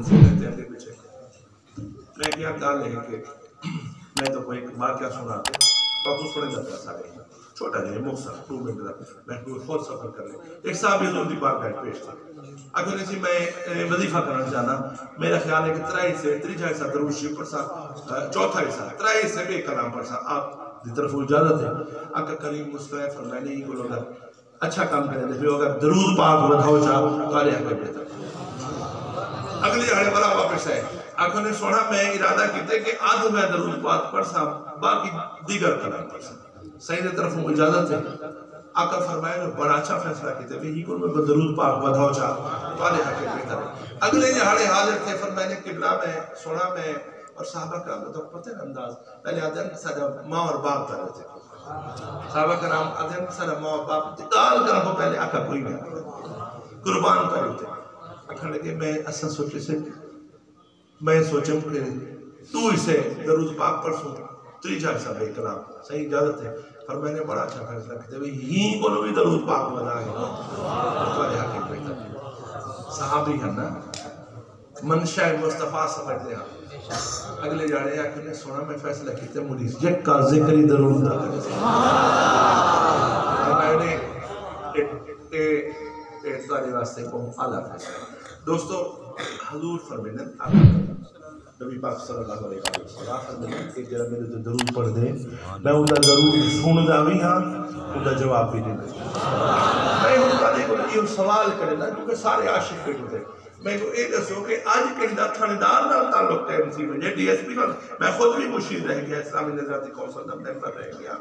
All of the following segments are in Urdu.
سلسلے تے آگے پیچھے میں کیا گال ہے کہ میں تو کوئی واقعہ سنا تو آپ سنے جاتا ہے سارے چھوٹا جائے مخصر 2 منٹ کا میں کوئی خود سفر کر لیں ایک صاحب حضور دی پاک گائٹ پیش تھا اگر اسی میں وظیفہ کرنا چاہنا میرا خیال ہے کہ 3 حصے 3 حصہ درود شریف پڑھ سا 4 حصہ 3 حصے بے کلام پڑھ سا آپ دی طرف اجازت ہے آقا کریم مسکرائے فرمائے نہیں کو اگر اچھا کام کریں دے اگر درود پاک بدھاؤ چاہو تو آلے حقے بہتر اگلی ہڑے بڑا واپس ہے آقا نے سونا میں ارادہ کیتے کہ آدھ میں درود پاک پڑھ سا باقی دیگر کلام پڑھ سا صحیح دے طرف اجازت ہے آقا فرمائے نے بڑا اچھا فیصلہ کیتے بھی ہی کو میں درود پاک بدھاؤ چاہو تو آلے حقے بہتر اگلے ہڑے حاضر تھے فرمائے نے قبلہ میں سونا میں اور صحابہ کرام کو تو پتہ ہے انداز پہلے آدھر سادہ ماں اور باپ کر رہے تھے صحابہ کرام آدھر سادہ ماں اور باپ تکال کرنے کو پہلے آقا کوئی نہیں قربان کر رہے تھے آقا لگے میں اصلا سوچے سے میں سوچوں کہ تو اسے درود پاک پڑھوں 3 حصہ بے کلام صحیح اجازت ہے پر میں نے بڑا اچھا فیصلہ کہتے ہوئے ہی کو بھی درود پاک بنا ہے تو آلے حقے بہتر صحابی ہے نا منشاء مصطفیٰ سمجھتے ہیں اگلے جاڑے آکے نے سونا میں فیصلہ کیتے مریض یک کا ذکری درود دا کرتے ہیں میں نے اتواری واسطے کو آلہ فیصلہ دوستو حضور فرمیدن آقا نبی پاک صلی اللہ علیہ وسلم فرمیدن ایک جرہ میرے تو درود پڑھ دے میں ان کا درود سن دا بھی ہاں ان کا جواب بھی دے میں ان کا دیکھو یہ سوال کرے نا کیونکہ سارے عاشق پہ ہوتے میں کو ایک دسو کہ آج کہندہ تھاندار نہ تعلق ہے MC میں ڈی ایس پی میں خود بھی مشیر رہ گیا اسلامی نظراتی کونسل نم ممبر رہ گیا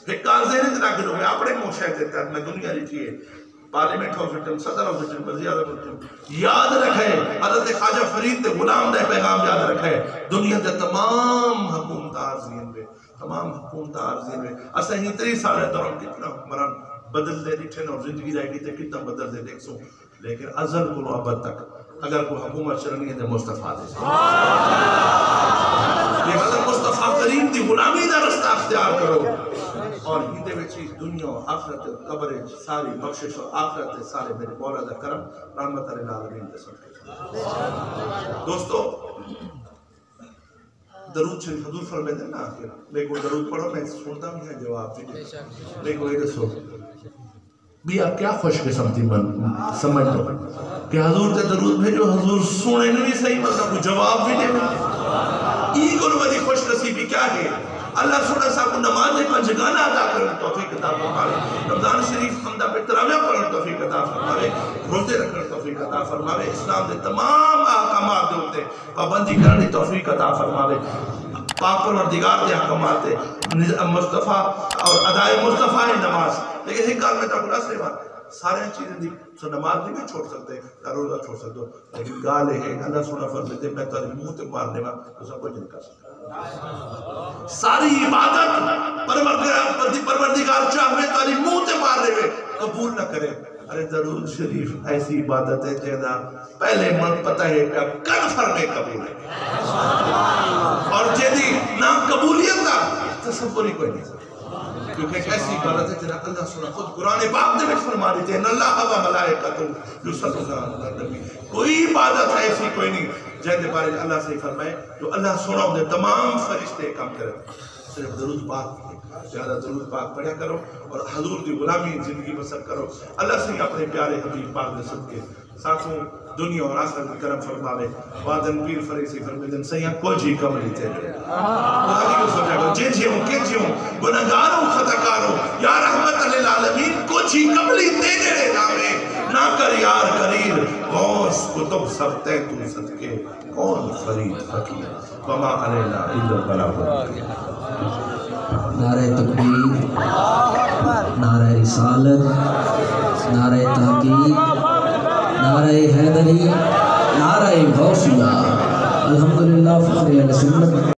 پھر کارزین اتنا کروں میں اپنے مشاہد دیتا ہے میں دنیا لکھی ہے پارلیمنٹ ہاسپٹل صدر ہاسپٹل وزیر اعظم ہاسپٹل یاد رکھے حضرت خواجہ فرید تے غلام دے پیغام یاد رکھے دنیا دے تمام حکومت عارضین میں تمام حکومت عارضین میں اسے ہی 3 سال دوران کتنا حکمران بدل دے دیکھیں اور زندگی رہ گئی تے کتنا بدل دے دیکھ سو لیکن ازل کو ابد تک اگر کوئی حکومت چلنی ہے تو مصطفیٰ دے لہذا مصطفیٰ کریم دی غلامی دا رستہ اختیار کرو اور ہی دے وچی دنیا و آخرت قبر ساری بخشش و آخرت سارے میرے مولا دا کرم رحمت العالمین دے صدقے دوستو درود شریف حضور فرمائے دے نا میں کو درود پڑھو میں سنتا ہوں یہ جواب بھی دے میں کو یہ دسو بھی آپ کیا خوش قسمتی سمجھ دو کہ حضور تے درود بھیجو حضور سونے نے بھی صحیح مطلب کو جواب بھی دے ای کو نوادی خوش نصیبی کیا ہے اللہ سنہ صاحب کو نماز پنج گانا ادا کرنے توفیق عطا فرماوے رمضان شریف حمدہ پہ تراویح پڑھنے توفیق عطا فرماوے روزے رکھنے توفیق عطا فرماوے اسلام دے تمام احکامات دے ہوتے پابندی کرنے توفیق عطا فرماوے پاک پروردگار دے احکامات دے مصطفیٰ اور ادائے مصطفیٰ نماز لیکن ایک کال میں تو اپنا سے بات سارے چیزیں دی سو نماز بھی چھوڑ سکتے روزہ چھوڑ سکتے ہو لیکن گال ہے اللہ سنہ فرماتے میں تاری منہ تے مارنے میں تو سب کچھ نہیں کر سکتا ساری عبادت پروردگار چاہوے تاری منہ تے مارنے میں قبول نہ کرے ارے درود شریف ایسی عبادت ہے جیدہ پہلے من پتہ ہے کہ کنفر میں قبول ہے اور جیدی نام قبولیت کا تصوری کوئی نہیں سکتا کیونکہ ایک ایسی عبادت ہے جنہا اللہ سنہ خود قرآن پاک دے میں فرما دیتے ہیں اللہ و ملائکۃ یصلون علی النبی کوئی عبادت ایسی کوئی نہیں جہاں بارے اللہ سے فرمائے جو اللہ سنہ دے تمام فرشتے کام کرے صرف درود پاک زیادہ درود پاک پڑھا کرو اور حضور دی غلامی زندگی بسر کرو اللہ سے اپنے پیارے حبیب پاک دے صدقے ساتھوں دنیا اور آخرت کی کرم فرماوے وعدن پیر فریسی فرمیدن سیاں کو جی کملی تے دے خدا کو سمجھا گو جن جیوں کن جیوں گناہگاروں خطاکاروں یا رحمت للعالمین کو جی کملی تے دے نامے نہ کر یار کریر غوث کتب سب تے تو صدقے کون فرید فقیر وما علینا الا البلاغ نعرہ تکبیر نعرہ رسالت نعرہ تحقیق نعرہ حیدری نعرہ غوثیہ الحمدللہ فخر علیہ سنت